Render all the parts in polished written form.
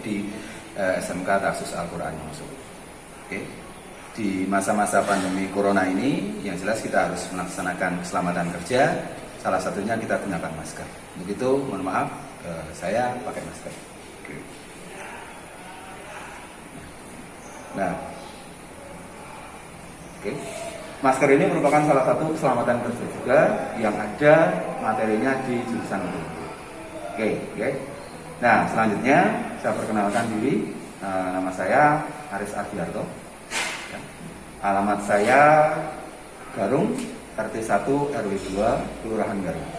di SMK Tahfiz Al-Quran Yusuf. Oke. Di masa-masa pandemi corona ini, yang jelas kita harus melaksanakan keselamatan kerja. Salah satunya kita gunakan masker. Begitu, mohon maaf, saya pakai masker. Oke. Nah, oke. Masker ini merupakan salah satu keselamatan kerja juga yang ada materinya di jurusan itu. Oke. Nah, selanjutnya saya perkenalkan diri. Nama saya Aris Ardiarto. Alamat saya Garung, RT 1 RW 2, Kelurahan Garung.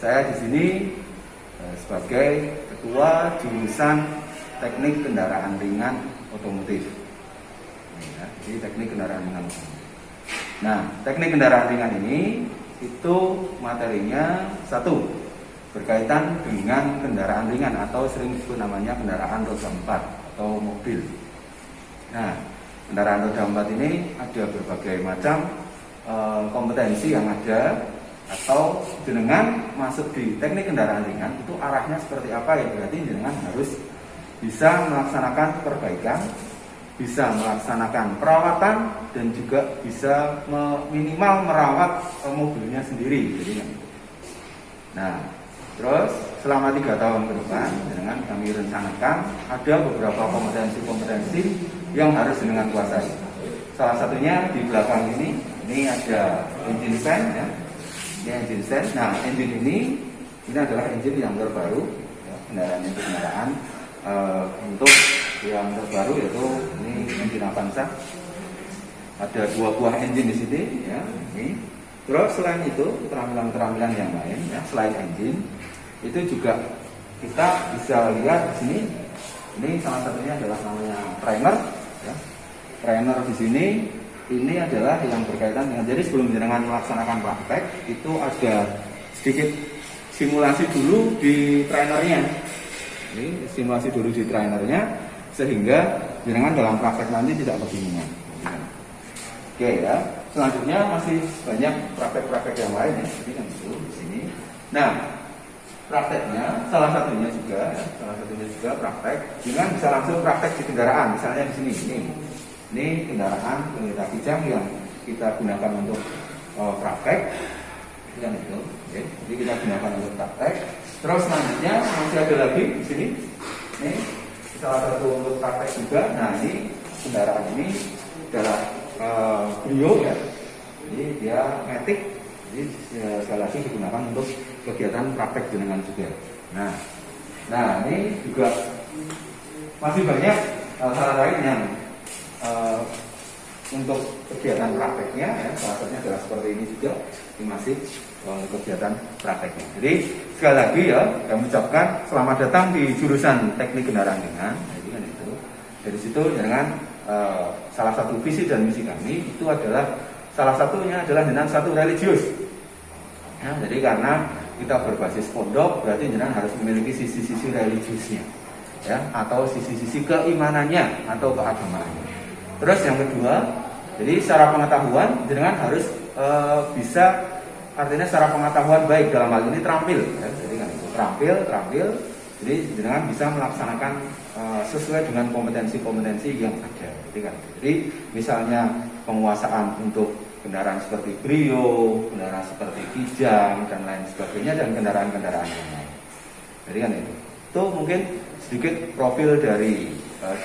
Saya di sini sebagai ketua jurusan Teknik Kendaraan Ringan Otomotif. Jadi teknik kendaraan ringan otomotif. Nah, teknik kendaraan ringan ini itu materinya satu, berkaitan dengan kendaraan ringan atau sering disebut namanya kendaraan roda 4 atau mobil. Nah, kendaraan roda 4 ini ada berbagai macam kompetensi yang ada, atau jenengan masuk di teknik kendaraan ringan itu arahnya seperti apa ya, berarti jenengan harus bisa melaksanakan perbaikan, bisa melaksanakan perawatan, dan juga bisa minimal merawat mobilnya sendiri. Jadi, nah, terus selama 3 tahun ke depan dengan kami rencanakan ada beberapa kompetensi yang harus dengan kuasai. Salah satunya di belakang ini ada engine stand ya. Ini engine stand. Nah, engine ini adalah engine yang terbaru ya, kendaraan untuk yang terbaru, yaitu ini engine Avanza. Ada 2 buah engine di sini ya. Ini. Terus selain itu keterampilan-keterampilan yang lain ya, selain engine itu juga kita bisa lihat di sini. Ini salah satunya adalah namanya primer ya. Primer di sini ini adalah yang berkaitan dengan, jadi sebelum jenengan melaksanakan praktek itu ada sedikit simulasi dulu di trainernya. Ini simulasi dulu di trainernya sehingga jenengan dalam praktek nanti tidak kebingungan. Oke ya. Selanjutnya masih banyak praktek-praktek yang lain ya. Jadi kan itu di sini. Nah, prakteknya salah satunya juga praktek dengan bisa langsung praktek di kendaraan. Misalnya di sini ini kendaraan kereta kijang yang kita gunakan untuk praktek. Kan itu. Oke. Jadi kita gunakan untuk praktek. Terus selanjutnya masih ada lagi di sini. Ini salah satu untuk praktek juga. Nah, ini kendaraan ini adalah Brio ya. Jadi dia matic. Jadi sekali lagi digunakan untuk kegiatan praktek jenengan juga. Nah ini juga masih banyak hal lain yang untuk kegiatan prakteknya ya, salah satunya adalah seperti ini juga, ini masih kegiatan prakteknya. Jadi sekali lagi ya, kami ucapkan selamat datang di jurusan Teknik Kendaraan Ringan. Jadi kan itu. Dari situ jangan salah satu visi dan misi kami itu adalah salah satunya adalah dengan satu religius. Ya, jadi karena kita berbasis pondok, berarti jenengan harus memiliki sisi-sisi religiusnya, ya, atau sisi-sisi keimanannya atau keagamannya. Terus yang kedua, jadi secara pengetahuan jenengan harus bisa, artinya secara pengetahuan baik dalam hal ini terampil, ya, jadi kan itu terampil, jadi jenengan bisa melaksanakan sesuai dengan kompetensi-kompetensi yang ada. Jadi misalnya penguasaan untuk kendaraan seperti Brio, kendaraan seperti Kijang dan lain sebagainya, dan kendaraan-kendaraan yang lain. Jadi kan itu mungkin sedikit profil dari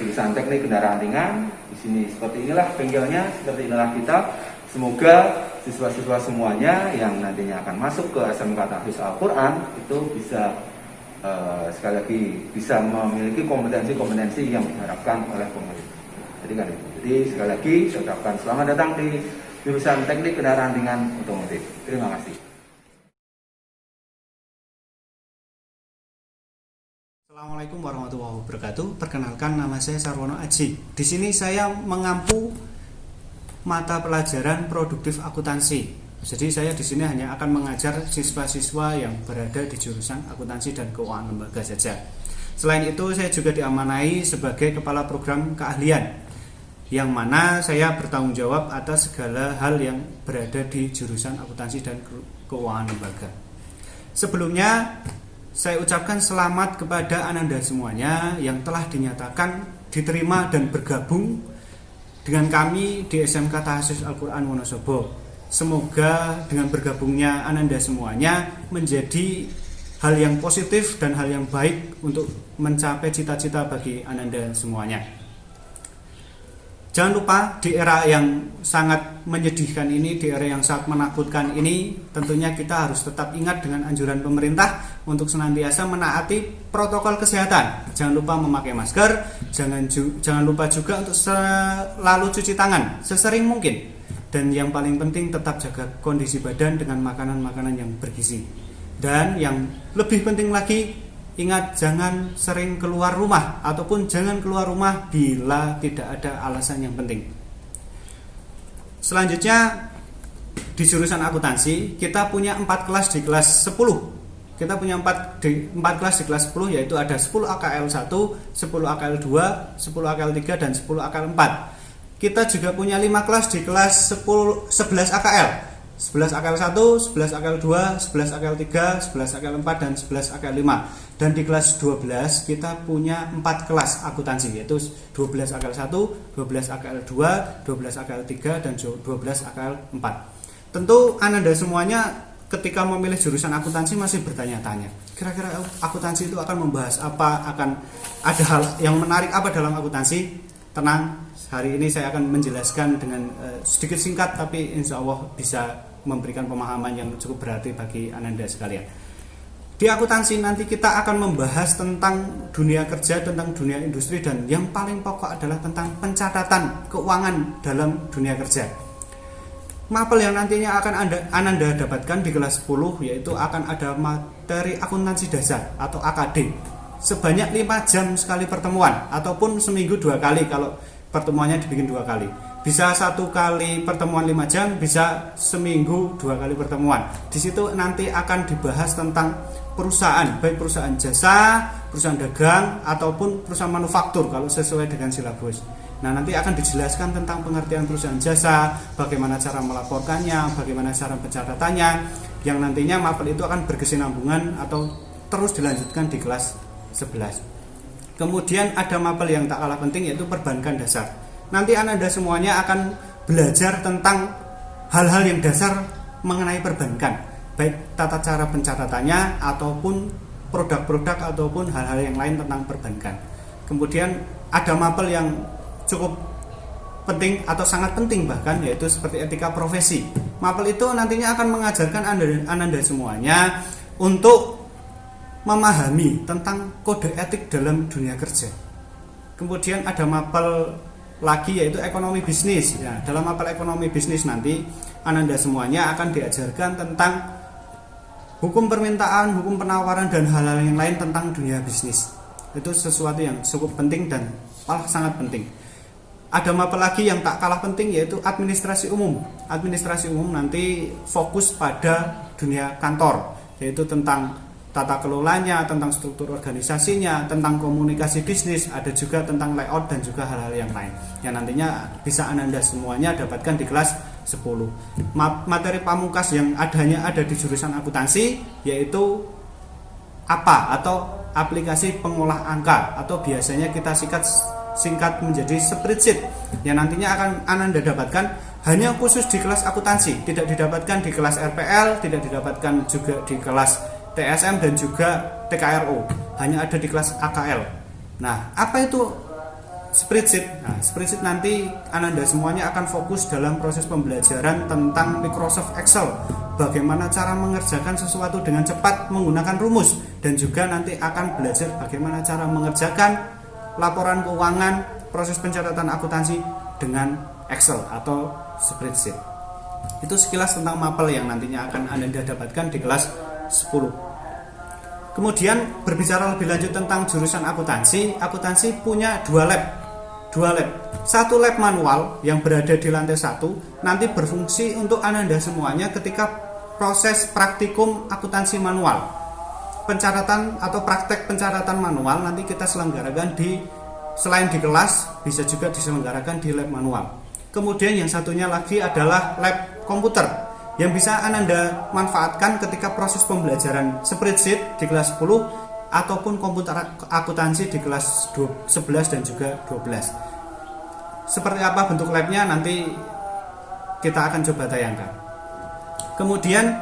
jurusan Teknik Kendaraan Ringan. Di sini seperti inilah bengkelnya, seperti inilah kita. Semoga siswa-siswa semuanya yang nantinya akan masuk ke SMK Tahfiz Al-Quran itu bisa sekali lagi bisa memiliki kompetensi-kompetensi yang diharapkan oleh pemerintah. Jadi kan itu. Jadi sekali lagi saya ucapkan selamat datang di jurusan Teknik Kendaraan Ringan Otomotif. Terima kasih. Assalamualaikum warahmatullahi wabarakatuh. Perkenalkan, nama saya Sarwono Aji. Di sini saya mengampu mata pelajaran produktif akuntansi. Jadi saya di sini hanya akan mengajar siswa-siswa yang berada di jurusan akuntansi dan keuangan lembaga saja. Selain itu saya juga diamanai sebagai kepala program keahlian, yang mana saya bertanggung jawab atas segala hal yang berada di jurusan akuntansi dan keuangan lembaga. Sebelumnya saya ucapkan selamat kepada Ananda semuanya yang telah dinyatakan diterima dan bergabung dengan kami di SMK Tahfiz Al-Quran Wonosobo. Semoga dengan bergabungnya Ananda semuanya menjadi hal yang positif dan hal yang baik untuk mencapai cita-cita bagi Ananda semuanya. Jangan lupa di era yang sangat menyedihkan ini, di era yang sangat menakutkan ini, tentunya kita harus tetap ingat dengan anjuran pemerintah untuk senantiasa menaati protokol kesehatan. Jangan lupa memakai masker, jangan lupa juga untuk selalu cuci tangan sesering mungkin. Dan yang paling penting tetap jaga kondisi badan dengan makanan-makanan yang bergizi. Dan yang lebih penting lagi, ingat jangan sering keluar rumah ataupun jangan keluar rumah bila tidak ada alasan yang penting. Selanjutnya di jurusan akuntansi kita punya 4 kelas di kelas 10. Kita punya 4 kelas di kelas 10, yaitu ada 10 AKL 1, 10 AKL 2, 10 AKL 3 dan 10 AKL 4. Kita juga punya 5 kelas di kelas 11 AKL. 11 AKL 1, 11 AKL 2, 11 AKL 3, 11 AKL 4 dan 11 AKL 5. Dan di kelas 12 kita punya 4 kelas akuntansi, yaitu 12 AKL 1, 12 AKL 2, 12 AKL 3 dan 12 AKL 4. Tentu Ananda semuanya ketika memilih jurusan akuntansi masih bertanya-tanya, kira-kira akuntansi itu akan membahas apa, akan ada hal yang menarik apa dalam akuntansi? Tenang, hari ini saya akan menjelaskan dengan sedikit singkat, tapi insya Allah bisa memberikan pemahaman yang cukup berarti bagi Ananda sekalian. Di akuntansi nanti kita akan membahas tentang dunia kerja, tentang dunia industri, dan yang paling pokok adalah tentang pencatatan keuangan dalam dunia kerja. Mapel yang nantinya akan Ananda dapatkan di kelas 10 yaitu akan ada materi akuntansi dasar atau AKD sebanyak 5 jam sekali pertemuan, ataupun seminggu 2 kali kalau pertemuannya dibikin 2 kali. Bisa 1 kali pertemuan 5 jam, bisa seminggu 2 kali pertemuan. Di situ nanti akan dibahas tentang perusahaan, baik perusahaan jasa, perusahaan dagang ataupun perusahaan manufaktur kalau sesuai dengan silabus. Nah, nanti akan dijelaskan tentang pengertian perusahaan jasa, bagaimana cara melaporkannya, bagaimana cara pencatatannya, yang nantinya mapel itu akan berkesinambungan atau terus dilanjutkan di kelas 11. Kemudian ada mapel yang tak kalah penting, yaitu perbankan dasar. Nanti Anda semuanya akan belajar tentang hal-hal yang dasar mengenai perbankan, baik tata cara pencatatannya ataupun produk-produk ataupun hal-hal yang lain tentang perbankan. Kemudian ada mapel yang cukup penting atau sangat penting bahkan, yaitu seperti etika profesi. Mapel itu nantinya akan mengajarkan Anda semuanya untuk memahami tentang kode etik dalam dunia kerja. Kemudian ada mapel lagi yaitu ekonomi bisnis. Ya, dalam mapel ekonomi bisnis nanti Anda semuanya akan diajarkan tentang hukum permintaan, hukum penawaran dan hal-hal yang lain tentang dunia bisnis. Itu sesuatu yang cukup penting dan malah sangat penting. Ada mapel lagi yang tak kalah penting yaitu administrasi umum. Administrasi umum nanti fokus pada dunia kantor, yaitu tentang tata kelolanya, tentang struktur organisasinya, tentang komunikasi bisnis, ada juga tentang layout dan juga hal-hal yang lain yang nantinya bisa Anda semuanya dapatkan di kelas 10. Materi pamungkas yang ada di jurusan akuntansi yaitu apa atau aplikasi pengolah angka, atau biasanya kita singkat menjadi spreadsheet, yang nantinya akan Anda dapatkan hanya khusus di kelas akuntansi, tidak didapatkan di kelas RPL, tidak didapatkan juga di kelas TSM dan juga TKRO, hanya ada di kelas AKL. Nah, apa itu spreadsheet? Nah, spreadsheet nanti Anda semuanya akan fokus dalam proses pembelajaran tentang Microsoft Excel, bagaimana cara mengerjakan sesuatu dengan cepat menggunakan rumus, dan juga nanti akan belajar bagaimana cara mengerjakan laporan keuangan, proses pencatatan akuntansi dengan Excel atau spreadsheet. Itu sekilas tentang mapel yang nantinya akan Anda dapatkan di kelas 10. Kemudian berbicara lebih lanjut tentang jurusan akuntansi punya 2 lab. Satu lab manual yang berada di lantai 1 nanti berfungsi untuk Anda semuanya ketika proses praktikum akuntansi manual. Pencatatan atau praktek pencatatan manual nanti kita selenggarakan selain di kelas, bisa juga diselenggarakan di lab manual. Kemudian yang satunya lagi adalah lab komputer. yang bisa Ananda manfaatkan ketika proses pembelajaran spreadsheet di kelas 10 ataupun komputer akuntansi di kelas 11 dan juga 12. Seperti apa bentuk labnya nanti kita akan coba tayangkan. Kemudian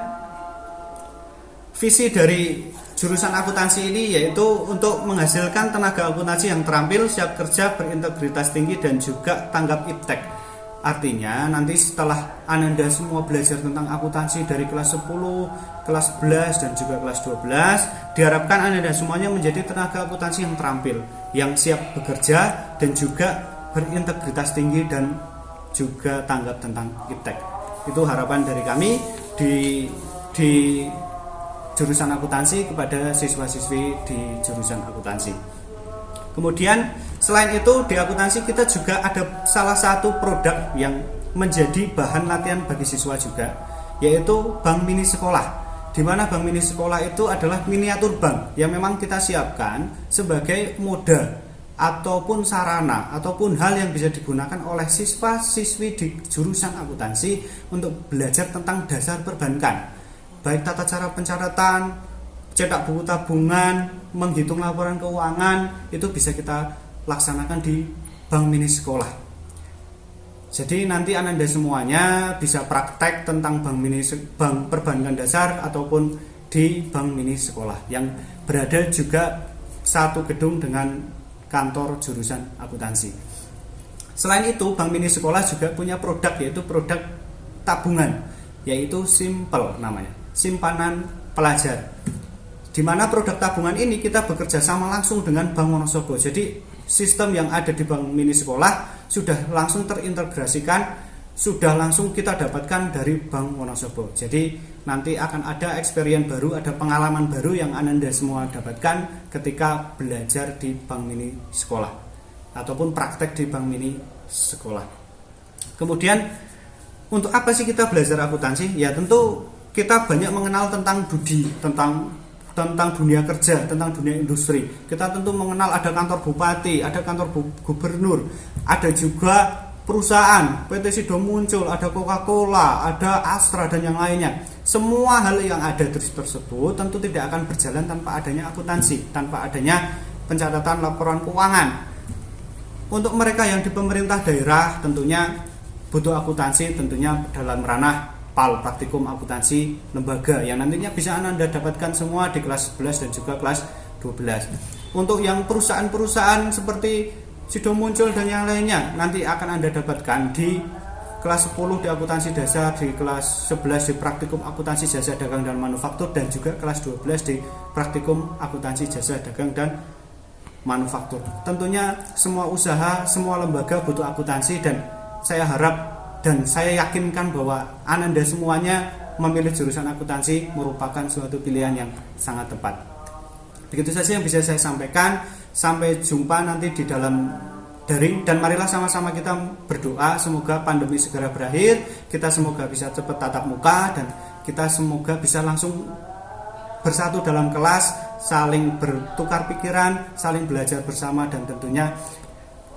visi dari jurusan akuntansi ini yaitu untuk menghasilkan tenaga akuntansi yang terampil, siap kerja, berintegritas tinggi dan juga tanggap iptek. Artinya nanti setelah Ananda semua belajar tentang akuntansi dari kelas 10, kelas 11 dan juga kelas 12, diharapkan Ananda semuanya menjadi tenaga akuntansi yang terampil, yang siap bekerja dan juga berintegritas tinggi dan juga tanggap tentang iptek. Itu harapan dari kami di jurusan akuntansi kepada siswa-siswi di jurusan akuntansi. Kemudian selain itu di akuntansi kita juga ada salah satu produk yang menjadi bahan latihan bagi siswa juga, yaitu bank mini sekolah. Di mana bank mini sekolah itu adalah miniatur bank yang memang kita siapkan sebagai moda ataupun sarana ataupun hal yang bisa digunakan oleh siswa-siswi di jurusan akuntansi untuk belajar tentang dasar perbankan, baik tata cara pencatatan, cetak buku tabungan, menghitung laporan keuangan, itu bisa kita laksanakan di bank mini sekolah. Jadi nanti Ananda semuanya bisa praktek tentang bank perbankan dasar ataupun di bank mini sekolah yang berada juga satu gedung dengan kantor jurusan akuntansi. Selain itu, bank mini sekolah juga punya produk, yaitu produk tabungan, yaitu Simple namanya, simpanan pelajar. Di mana produk tabungan ini kita bekerja sama langsung dengan Bank Wonosobo. Jadi sistem yang ada di bank mini sekolah sudah langsung terintegrasikan, sudah langsung kita dapatkan dari Bank Wonosobo. Jadi nanti akan ada experience baru, ada pengalaman baru yang Ananda semua dapatkan ketika belajar di bank mini sekolah ataupun praktek di bank mini sekolah. Kemudian untuk apa sih kita belajar akuntansi? Ya tentu kita banyak mengenal tentang tentang dunia kerja, tentang dunia industri. Kita tentu mengenal ada kantor bupati, ada kantor gubernur, ada juga perusahaan, PT Sido muncul, ada Coca-Cola, ada Astra dan yang lainnya. Semua hal yang ada tersebut tentu tidak akan berjalan tanpa adanya akuntansi, tanpa adanya pencatatan laporan keuangan. Untuk mereka yang di pemerintah daerah tentunya butuh akuntansi, tentunya dalam ranah PAL, praktikum akuntansi lembaga, yang nantinya bisa Anda dapatkan semua di kelas 11 dan juga kelas 12. Untuk yang perusahaan-perusahaan seperti Sido muncul dan yang lainnya nanti akan Anda dapatkan di kelas 10 di akuntansi dasar, di kelas 11 di praktikum akuntansi jasa dagang dan manufaktur, dan juga kelas 12 di praktikum akuntansi jasa dagang dan manufaktur. Tentunya semua usaha, semua lembaga butuh akuntansi, dan saya harap dan saya yakinkan bahwa Ananda semuanya memilih jurusan akuntansi merupakan suatu pilihan yang sangat tepat. Begitu saja yang bisa saya sampaikan. Sampai jumpa nanti di dalam daring, dan marilah sama-sama kita berdoa semoga pandemi segera berakhir, kita semoga bisa cepat tatap muka, dan kita semoga bisa langsung bersatu dalam kelas, saling bertukar pikiran, saling belajar bersama, dan tentunya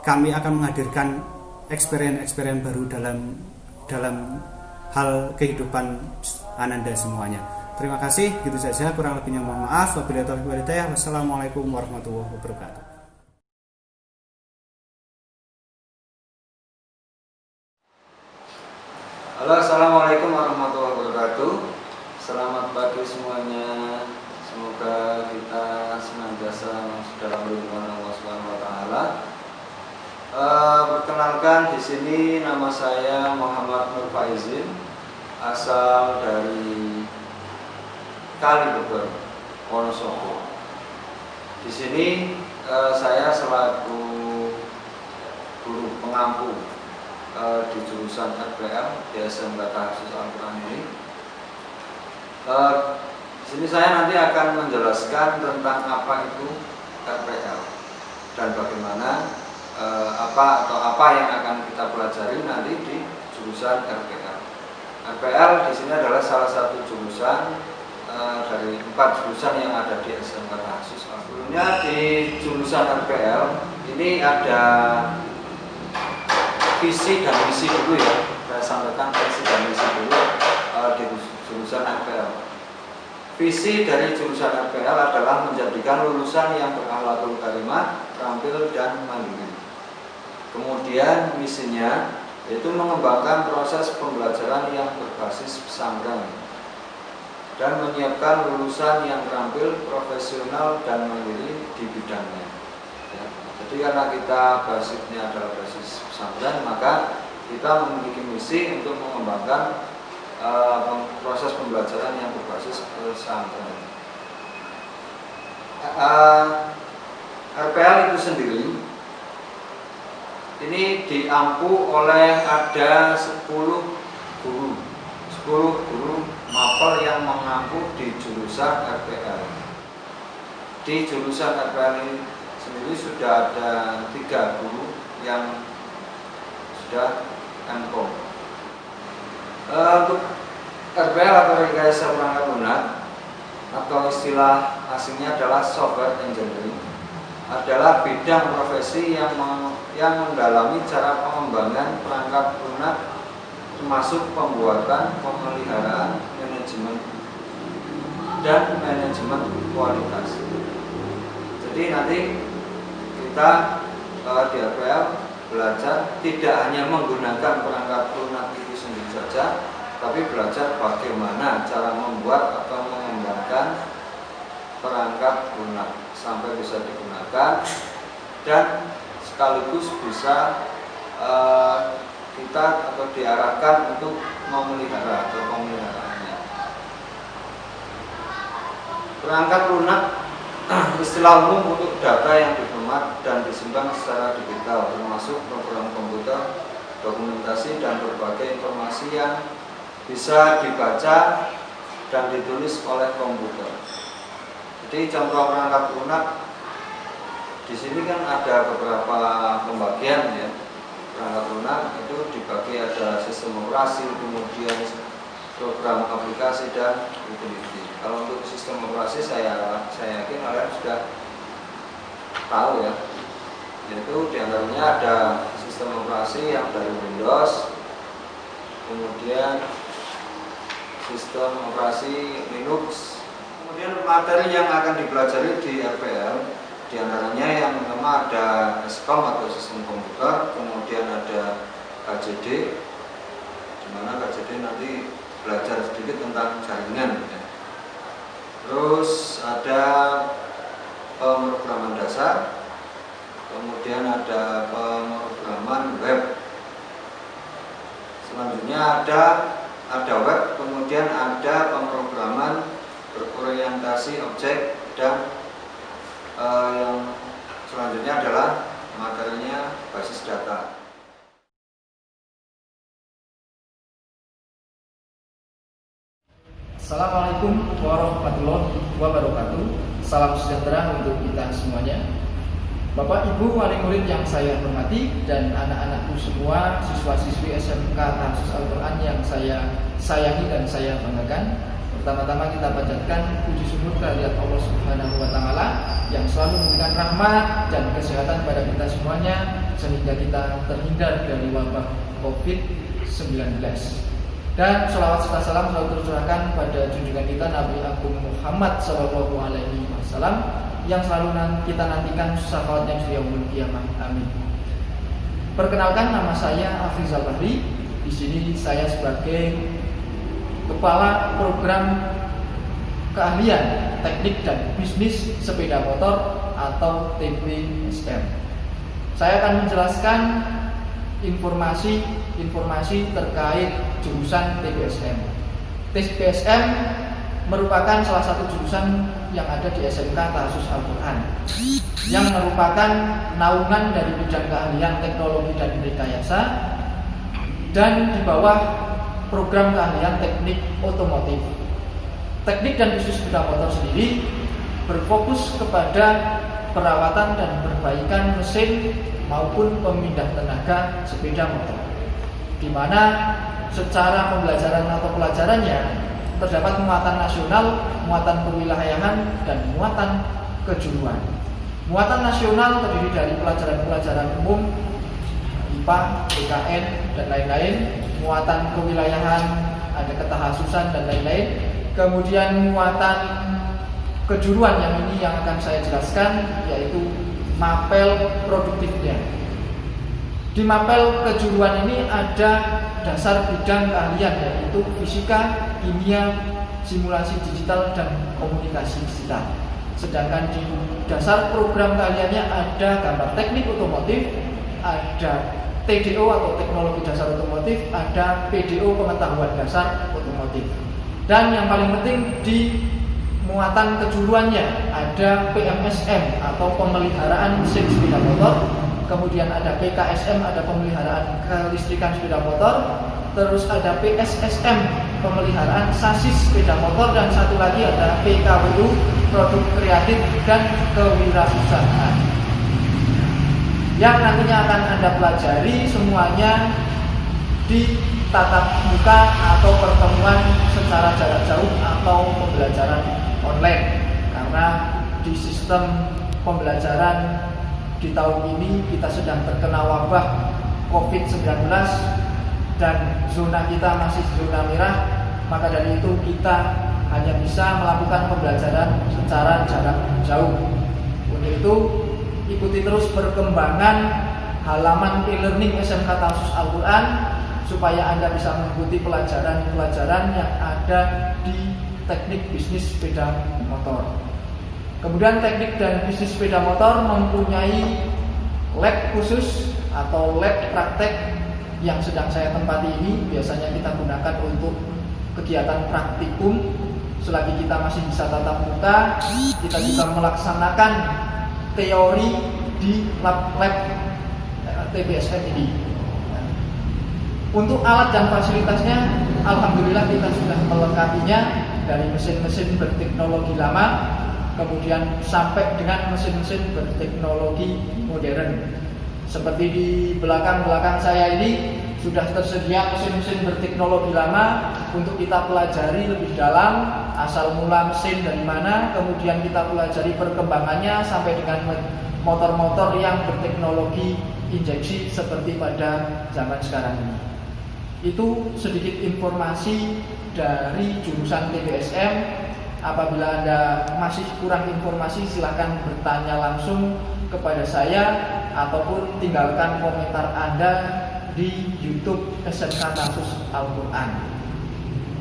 kami akan menghadirkan experience baru dalam hal kehidupan Ananda semuanya. Terima kasih, gitu saja, kurang lebihnya mohon maaf. Wabillahi taufiq wal hidayah. Wassalamualaikum warahmatullahi wabarakatuh. Halo, assalamualaikum warahmatullahi wabarakatuh. Selamat pagi semuanya. Semoga kita senantiasa dalam lindungan Allah Subhanahu wa taala. Perkenalkan, di sini nama saya Muhammad Nur Faizin, asal dari Kalibeber, Wonosobo. Di sini saya selaku guru pengampu di jurusan RPL di SMK Khusus Al-Quran ini. Di sini saya nanti akan menjelaskan tentang apa itu RPL dan bagaimana apa yang akan kita pelajari nanti di jurusan RPL. RPL di sini adalah salah satu jurusan dari 4 jurusan yang ada di SMK Khusus. Sebelumnya di jurusan RPL ini ada visi dan misi dulu ya. Saya sampaikan visi dan misi dulu. di jurusan RPL. Visi dari jurusan RPL adalah menjadikan lulusan yang berakhlakul karimah, terampil dan mandiri. Kemudian misinya yaitu mengembangkan proses pembelajaran yang berbasis pesantren dan menyiapkan lulusan yang terampil, profesional dan mandiri di bidangnya. Ya. Jadi karena kita basisnya adalah basis pesantren, maka kita memiliki misi untuk mengembangkan proses pembelajaran yang berbasis pesantren. RPL itu sendiri ini diampu oleh ada 10 guru mapel yang mengampu di jurusan RPL. Di jurusan RPL ini sendiri sudah ada 3 guru yang sudah MCOM. Untuk RPL atau rekayasa perangkat lunak atau istilah asingnya adalah software engineering, adalah bidang profesi yang mendalami cara pengembangan perangkat lunak termasuk pembuatan, pemeliharaan, manajemen dan manajemen kualitas. Jadi nanti kita di RPL belajar tidak hanya menggunakan perangkat lunak itu sendiri saja, tapi belajar bagaimana cara membuat atau mengembangkan perangkat lunak sampai bisa digunakan dan sekaligus bisa kita atau diarahkan untuk memelihara atau pemeliharaannya. Perangkat lunak istilah umum untuk data yang diformat dan disimpan secara digital, termasuk program komputer, dokumentasi dan berbagai informasi yang bisa dibaca dan ditulis oleh komputer. Jadi contoh perangkat lunak di sini kan ada beberapa pembagian ya. Perangkat lunak itu dibagi ada sistem operasi, kemudian program aplikasi dan utility. Kalau untuk sistem operasi saya yakin kalian sudah tahu ya. Yaitu diantaranya ada sistem operasi yang dari Windows, kemudian sistem operasi Linux. Kemudian materi yang akan dipelajari di RPL diantaranya yang pertama ada SCOM atau sistem komputer, kemudian ada KJD, di mana KJD nanti belajar sedikit tentang jaringan. Terus ada pemrograman dasar, kemudian ada pemrograman web. Selanjutnya ada web, kemudian ada pemrograman berorientasi objek dan yang selanjutnya adalah materinya basis data. Assalamualaikum warahmatullahi wabarakatuh. Salam sejahtera untuk kita semuanya. Bapak Ibu wali murid yang saya hormati dan anak-anakku semua, siswa-siswi SMK Tahfiz Al-Quran yang saya sayangi dan saya banggakan. Pertama-tama kita panjatkan puji syukur kehadirat Allah Subhanahu wa taala yang selalu memberikan rahmat dan kesehatan pada kita semuanya sehingga kita terhindar dari wabah COVID-19. Dan sholawat serta salam selalu tercurahkan pada junjungan kita Nabi Agung Muhammad SAW yang selalu kita nantikan syafaatnya di yaumul qiyamah. Amin. Perkenalkan, nama saya Afrizal Bahri. Di sini saya sebagai Kepala Program Keahlian Teknik dan Bisnis Sepeda Motor atau TPSM. Saya akan menjelaskan informasi terkait jurusan TPSM. TPSM merupakan salah satu jurusan yang ada di SMK Tahfiz Al-Quran yang merupakan naungan dari bidang keahlian teknologi dan rekayasa dan di bawah program keahlian teknik otomotif. Teknik dan bisnis sepeda motor sendiri berfokus kepada perawatan dan perbaikan mesin maupun pemindah tenaga sepeda motor, di mana secara pembelajaran atau pelajarannya terdapat muatan nasional, muatan kewilayahan, dan muatan kejuruan. Muatan nasional terdiri dari pelajaran-pelajaran umum, IPA, PKN, dan lain-lain. Muatan kewilayahan ada ketahasusan dan lain-lain. Kemudian muatan kejuruan yang ini yang akan saya jelaskan, yaitu mapel produktifnya. Di mapel kejuruan ini ada dasar bidang keahlian, yaitu fisika, kimia, simulasi digital, dan komunikasi digital. Sedangkan di dasar program keahliannya ada gambar teknik otomotif, ada TDO atau teknologi dasar otomotif, ada PDO pengetahuan dasar otomotif. Dan yang paling penting di muatan kejuruannya ada PMSM atau pemeliharaan mesin sepeda motor, kemudian ada PKSM, ada pemeliharaan kelistrikan sepeda motor, terus ada PSSM, pemeliharaan sasis sepeda motor, dan satu lagi ada PKWU, produk kreatif dan kewirausahaan, yang nantinya akan Anda pelajari semuanya di tatap muka atau pertemuan secara jarak jauh atau pembelajaran online. Karena di sistem pembelajaran di tahun ini kita sedang terkena wabah COVID-19 dan zona kita masih zona merah, maka dari itu kita hanya bisa melakukan pembelajaran secara jarak jauh. Untuk itu ikuti terus perkembangan halaman e-learning SMK Tafsus Al-Quran supaya Anda bisa mengikuti pelajaran-pelajaran yang ada di teknik bisnis sepeda motor. Kemudian teknik dan bisnis sepeda motor mempunyai lab khusus atau lab praktek yang sedang saya tempati ini. Biasanya kita gunakan untuk kegiatan praktikum. Selagi kita masih bisa tatap muka, kita juga melaksanakan teori di lab TBSM ini. Untuk alat dan fasilitasnya, alhamdulillah kita sudah melengkapinya dari mesin-mesin berteknologi lama, kemudian sampai dengan mesin-mesin berteknologi modern. Seperti di belakang saya ini sudah tersedia mesin-mesin berteknologi lama untuk kita pelajari lebih dalam asal mula mesin dari mana, kemudian kita pelajari perkembangannya sampai dengan motor-motor yang berteknologi injeksi seperti pada zaman sekarang ini. Itu sedikit informasi dari jurusan TBSM. Apabila Anda masih kurang informasi, silakan bertanya langsung kepada saya ataupun tinggalkan komentar Anda di YouTube SMK Tafsus Al-Quran.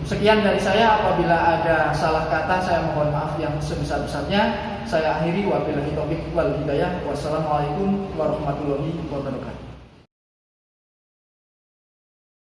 Sekian dari saya. Apabila ada salah kata, saya mohon maaf yang sebesar-besarnya. Saya akhiri, wabillahi taufiq wal hidayah. Wassalamualaikum warahmatullahi wabarakatuh.